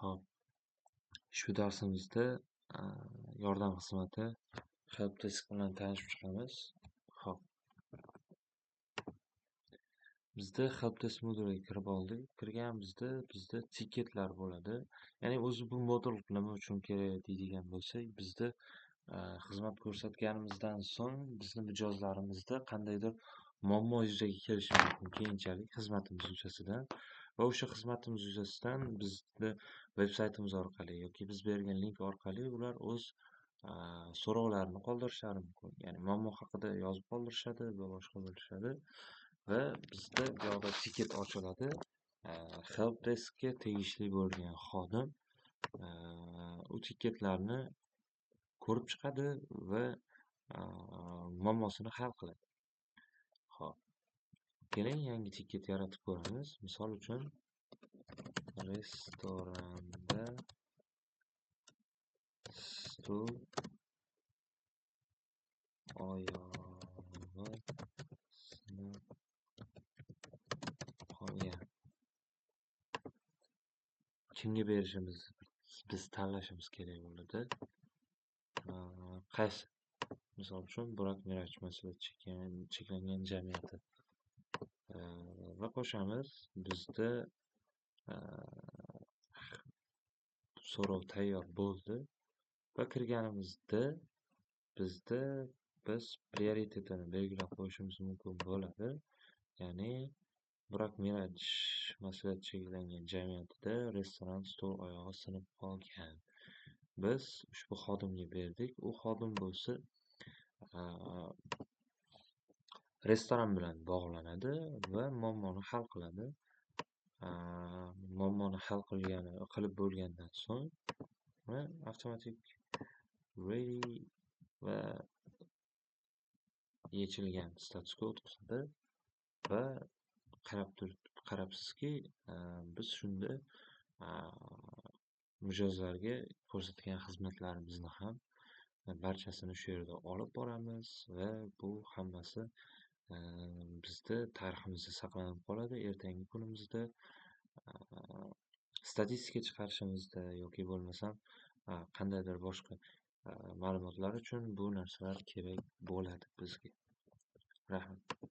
Hop, shu darsimizda yordam xizmati helpdesk bilan tanishib chiqamiz. Hop, bizda helpdesk moduliga kirib oldik. Kirganimizda bizda tiketlar bo'ladi. Ya'ni o'zi bu modul nima uchun kerak deydigan bo'lsak, bizda xizmat ko'rsatganimizdan so'ng bizni mijozlarimizda qandaydir muammo yuzaga kelishi mumkin keyinchalik xizmatimiz yuzasidan va o'sha xizmatimiz yuzasidan bizni veb-saytimiz orqali yoki biz bergan link orqali ular o'z so'rovlarini qoldirishlari mumkin. Ya'ni muammo haqida yozib qoldirishadi va boshqa bo'lishadi va bizda bu yoqda tiket ochiladi. Helpdeskga tegishli bo'lgan xodim u tiketlarni ko'rib chiqadi va muammosini hal qiladi. Xo'p, keling yangi tiket yaratib ko'ramiz. Misol uchun restoranda stul oyog'i sinib qolgan. Kimga berishimiz biz tanlashimiz kerak bo'ladi. Qaysi? Misol uchun Burak Mirash masalan cheklangan jamiyati va qo'shamiz. Bizda so'rov tayyor bo'ldi va kirganimizda bizda biz prioritetini belgilab qo'yishimiz mumkin bo'ladi. Ya'ni Burak Mirash masalan cheklangan jamiyatida restoran stol oyog'i sinib qolgan. Biz ushbu xodimga berdik. U xodim bo'lsa restoran bilan bog'lanadi va muammoni hal qiladi. Muammoni hal qilib bo'lgandan so'ng avtomatik ready va yechilgan statusga o'tkazadi va qarabsizki, biz shunda mijozlarga ko'rsatgan xizmatlarimizni ham barchasini shu yerda olib boramiz va bu hammasi bizda tariximizda saqlanib qoladi. Ertangi kunimizda statistika chiqarishimizda yoki bo'lmasam qandaydir boshqa ma'lumotlar uchun bu narsalar kerak bo'ladi bizga. Rahmat.